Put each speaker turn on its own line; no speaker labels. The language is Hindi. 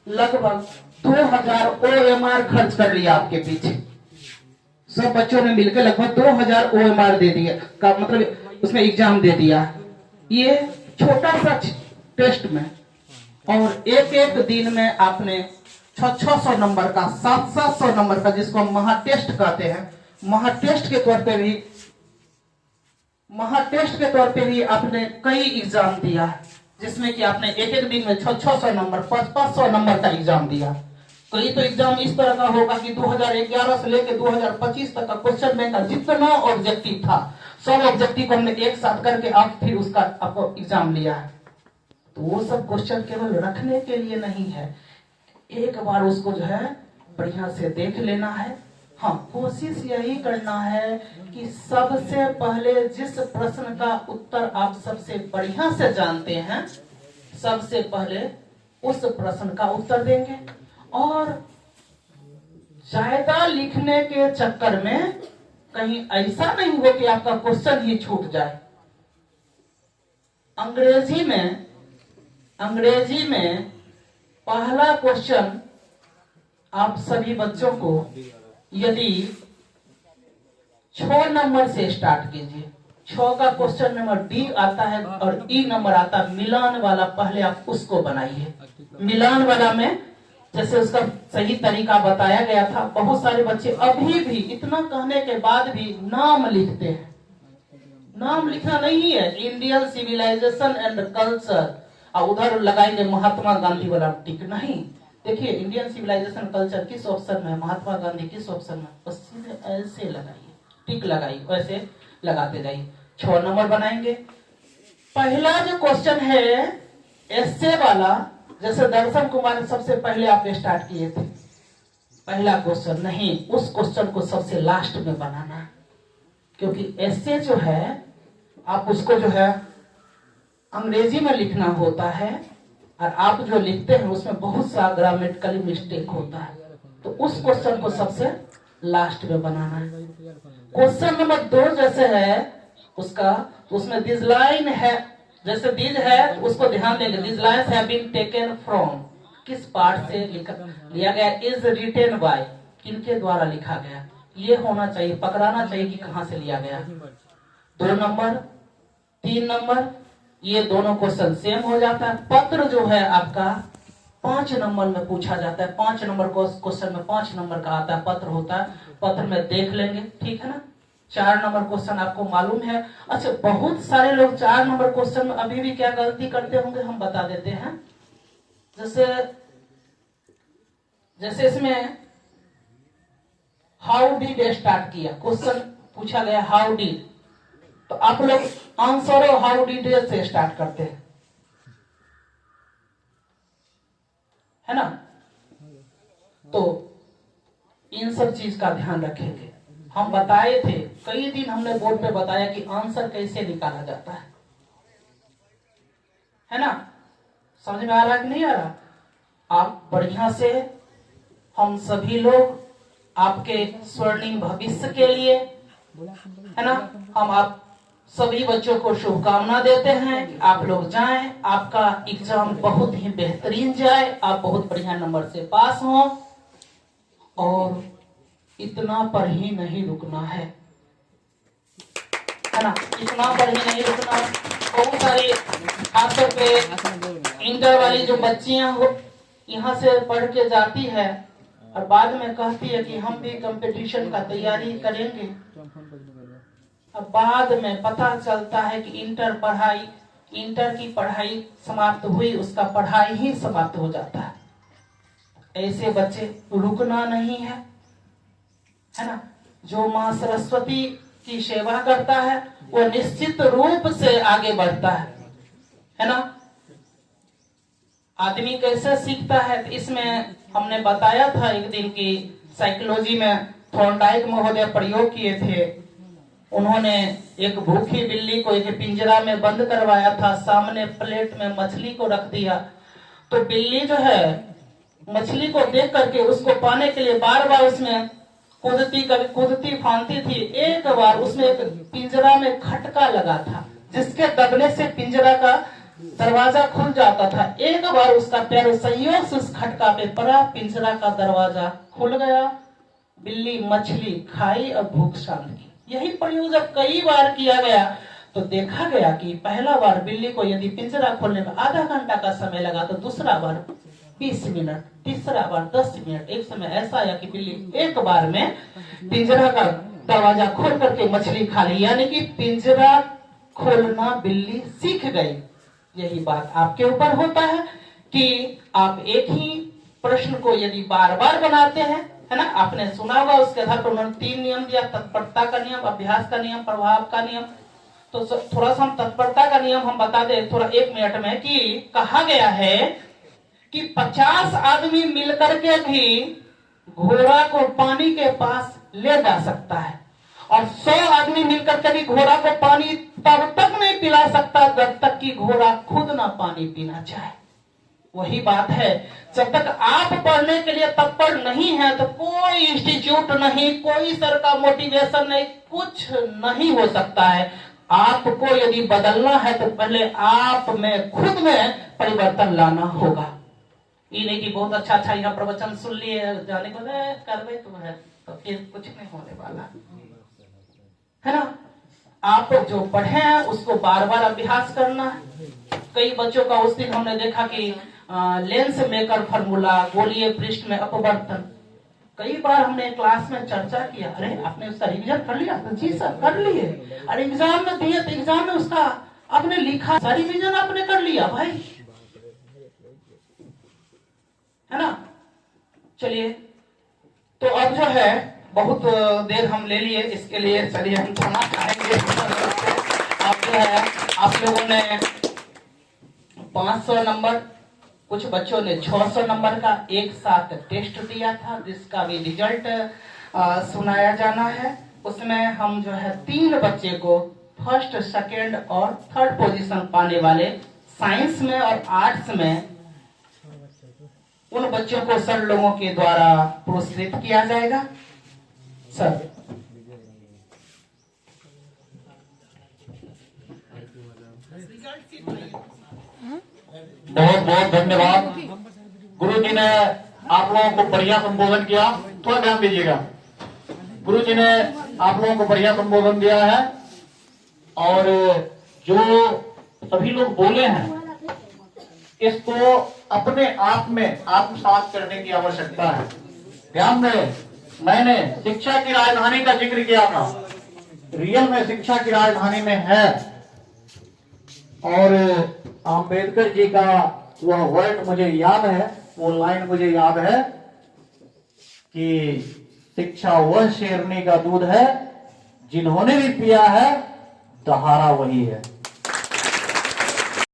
लगभग 2000 OMR खर्च कर लिया आपके पीछे। सब बच्चों ने मिलकर लगभग 2000 OMR दे दिया का मतलब उसमें एग्जाम दे दिया, ये छोटा सा टेस्ट में। और एक एक दिन में आपने 600 नंबर का 700 नंबर का, जिसको हम महाटेस्ट कहते हैं, महाटेस्ट के तौर पे भी आपने कई एग्जाम दिया, जिसमें कि आपने एक एक दिन में 600 नंबर 500 नंबर का एग्जाम दिया। कई तो एग्जाम इस तरह का होगा कि 2011 से लेकर 2025 तक का क्वेश्चन बैंक का जितना ऑब्जेक्टिव था, सब ऑब्जेक्टिव को हमने एक साथ करके आप फिर उसका आपको एग्जाम लिया है। तो वो सब क्वेश्चन केवल रखने के लिए नहीं है, एक बार उसको जो है बढ़िया से देख लेना है। हाँ, कोशिश यही करना है कि सबसे पहले जिस प्रश्न का उत्तर आप सबसे बढ़िया से जानते हैं, सबसे पहले उस प्रश्न का उत्तर देंगे। और ज्यादा लिखने के चक्कर में कहीं ऐसा नहीं हो कि आपका क्वेश्चन ही छूट जाए। अंग्रेजी में पहला क्वेश्चन आप सभी बच्चों को यदि 6 नंबर से स्टार्ट कीजिए, 6 का क्वेश्चन नंबर डी आता है और ई नंबर आता है मिलान वाला, पहले आप उसको बनाइए। मिलान वाला में जैसे उसका सही तरीका बताया गया था, बहुत सारे बच्चे अभी भी इतना कहने के बाद भी नाम लिखते हैं। नाम लिखना नहीं है, इंडियन सिविलाइजेशन एंड कल्चर, और उधर लगाएंगे महात्मा गांधी वाला टिक। नहीं, देखिए इंडियन सिविलाइजेशन कल्चर किस ऑप्शन में है, महात्मा गांधी किस ऑप्शन में, बस सीधे ऐसे लगाइए, टिक लगाइए, वैसे लगाते जाइए। 6 नंबर बनाएंगे। पहला जो क्वेश्चन है एस्से वाला, जैसे दर्शन कुमार सबसे पहले आपने स्टार्ट किए थे, पहला क्वेश्चन नहीं, उस क्वेश्चन को सबसे लास्ट में बनाना, क्योंकि एस्से जो है आप उसको जो है अंग्रेजी में लिखना होता है, और आप जो लिखते हैं उसमें बहुत सा ग्रामेटिकली मिस्टेक होता है, तो उस क्वेश्चन को सबसे लास्ट में बनाना है। क्वेश्चन नंबर 2 जैसे है उसका, तो उसमें दिस लाइन है, जैसे दिस है उसको ध्यान देंगे, this lines have been taken from, किस पार्ट से लिया गया, इज रिटेन बाय, किनके द्वारा लिखा गया, ये होना चाहिए, पकड़ाना चाहिए कि कहां से लिया गया। 2 नंबर 3 नंबर, ये दोनों क्वेश्चन सेम हो जाता है। पत्र जो है आपका 5 नंबर में पूछा जाता है, 5 नंबर क्वेश्चन में 5 नंबर का आता है, पत्र होता है, पत्र में देख लेंगे, ठीक है ना। 4 नंबर क्वेश्चन आपको मालूम है। अच्छा, बहुत सारे लोग 4 नंबर क्वेश्चन में अभी भी क्या गलती करते होंगे, हम बता देते हैं। जैसे इसमें हाउ डिड स्टार्ट किया, क्वेश्चन पूछा गया हाउ डिड, तो आप लोग आंसर हाउ डिड से स्टार्ट करते हैं, है ना। तो इन सब चीज का ध्यान रखेंगे। हम बताए थे, कई दिन हमने बोर्ड पे बताया कि आंसर कैसे निकाला जाता है ना। समझ में आ रहा है कि नहीं आ रहा? आप बढ़िया से, हम सभी लोग आपके स्वर्णिम भविष्य के लिए, है ना, हम आप सभी बच्चों को शुभकामना देते हैं कि आप लोग जाएं, आपका एग्जाम बहुत ही बेहतरीन जाए, आप बहुत बढ़िया नंबर से पास हों। और इतना पर ही नहीं रुकना है ना, इतना पर ही नहीं रुकना। बहुत सारी खासतौर पे इंटर वाली जो बच्चियां हो, यहाँ से पढ़ के जाती है और बाद में कहती है कि हम भी कंपटीशन का तैयारी करेंगे। अब बाद में पता चलता है कि इंटर की पढ़ाई समाप्त हुई, उसका पढ़ाई ही समाप्त हो जाता है। ऐसे बच्चे रुकना नहीं है ना। जो माँ सरस्वती की सेवा करता है वो निश्चित रूप से आगे बढ़ता है ना। आदमी कैसे सीखता है, तो इसमें हमने बताया था एक दिन की साइकोलॉजी में थॉर्नडाइक महोदय प्रयोग किए थे। उन्होंने एक भूखी बिल्ली को एक पिंजरा में बंद करवाया था, सामने प्लेट में मछली को रख दिया, तो बिल्ली जो है मछली को देख करके उसको पाने के लिए बार बार उसमें कूदती, कभी कूदती फांती थी। एक बार उसमें एक पिंजरा में खटका लगा था, जिसके दबने से पिंजरा का दरवाजा खुल जाता था। एक बार उसका पैर संयोग से उस खटका पे पड़ा, पिंजरा का दरवाजा खुल गया, बिल्ली मछली खाई और भूख शांत की। यही प्रयोग जब कई बार किया गया तो देखा गया कि पहला बार बिल्ली को यदि पिंजरा खोलने में आधा घंटा का समय लगा तो दूसरा बार 20 मिनट, तीसरा बार 10 मिनट। एक समय ऐसा आया कि बिल्ली एक बार में पिंजरा का दरवाजा खोल करके मछली खा ली, यानी कि पिंजरा खोलना बिल्ली सीख गई। यही बात आपके ऊपर होता है कि आप एक ही प्रश्न को यदि बार बार बनाते हैं, है ना। आपने सुना होगा, उसके आधार पर उन्होंने 3 नियम दिया, तत्परता का नियम, अभ्यास का नियम, प्रभाव का नियम। तो थोड़ा सा हम तत्परता का नियम हम बता दें थोड़ा 1 मिनट में, कि कहा गया है कि 50 आदमी मिलकर के भी घोड़ा को पानी के पास ले जा सकता है, और 100 आदमी मिलकर के भी घोड़ा को पानी तब तक नहीं पिला सकता जब तक कि घोड़ा खुद ना पानी पीना चाहे। वही बात है, जब तक आप पढ़ने के लिए तत्पर नहीं है तो कोई इंस्टीट्यूट नहीं, कोई सर का मोटिवेशन नहीं, कुछ नहीं हो सकता है। आपको यदि बदलना है तो पहले आप में खुद में परिवर्तन लाना होगा। ये नहीं कि बहुत अच्छा यहाँ प्रवचन सुन लिए जाने को करवे तुम है तो फिर कुछ नहीं होने वाला, है ना। आप जो पढ़े हैं उसको बार बार अभ्यास करना है। कई बच्चों का उस दिन हमने देखा कि लेंस मेकर फॉर्मूला, गोलीय पृष्ठ में अपवर्तन, कई बार हमने क्लास में चर्चा किया। अरे आपने उसका रिवीजन कर लिया? तो जी सर कर लिए। अरे एग्जाम में दिए तो एग्जाम में उसका आपने लिखा, सारी रिवीजन आपने कर लिया भाई, है ना। चलिए, तो अब जो है बहुत देर हम ले लिए, इसके लिए चलिए हम खाना खाएंगे। आप जो है आप लोगों ने 500 नंबर, कुछ बच्चों ने 600 नंबर का एक साथ टेस्ट दिया था, जिसका भी रिजल्ट सुनाया जाना है। उसमें हम जो है 3 बच्चे को फर्स्ट, सेकंड और थर्ड पोजीशन पाने वाले साइंस में और आर्ट्स में, उन बच्चों को सर लोगों के द्वारा पुरस्कृत किया जाएगा। सर
बहुत बहुत धन्यवाद। गुरु जी ने आप लोगों को बढ़िया संबोधन किया, थोड़ा ध्यान दीजिएगा। गुरु जी ने आप लोगों को बढ़िया संबोधन दिया है, और जो सभी लोग बोले हैं इसको अपने आप में आत्मसात करने की आवश्यकता है। ध्यान दें, मैंने शिक्षा की राजधानी का जिक्र किया था, रियल में शिक्षा की राजधानी में है। और आम्बेडकर जी का वह वर्ड मुझे याद है, वो लाइन मुझे याद है कि शिक्षा वह शेरनी का दूध है, जिन्होंने भी पिया है दहाड़ा वही है।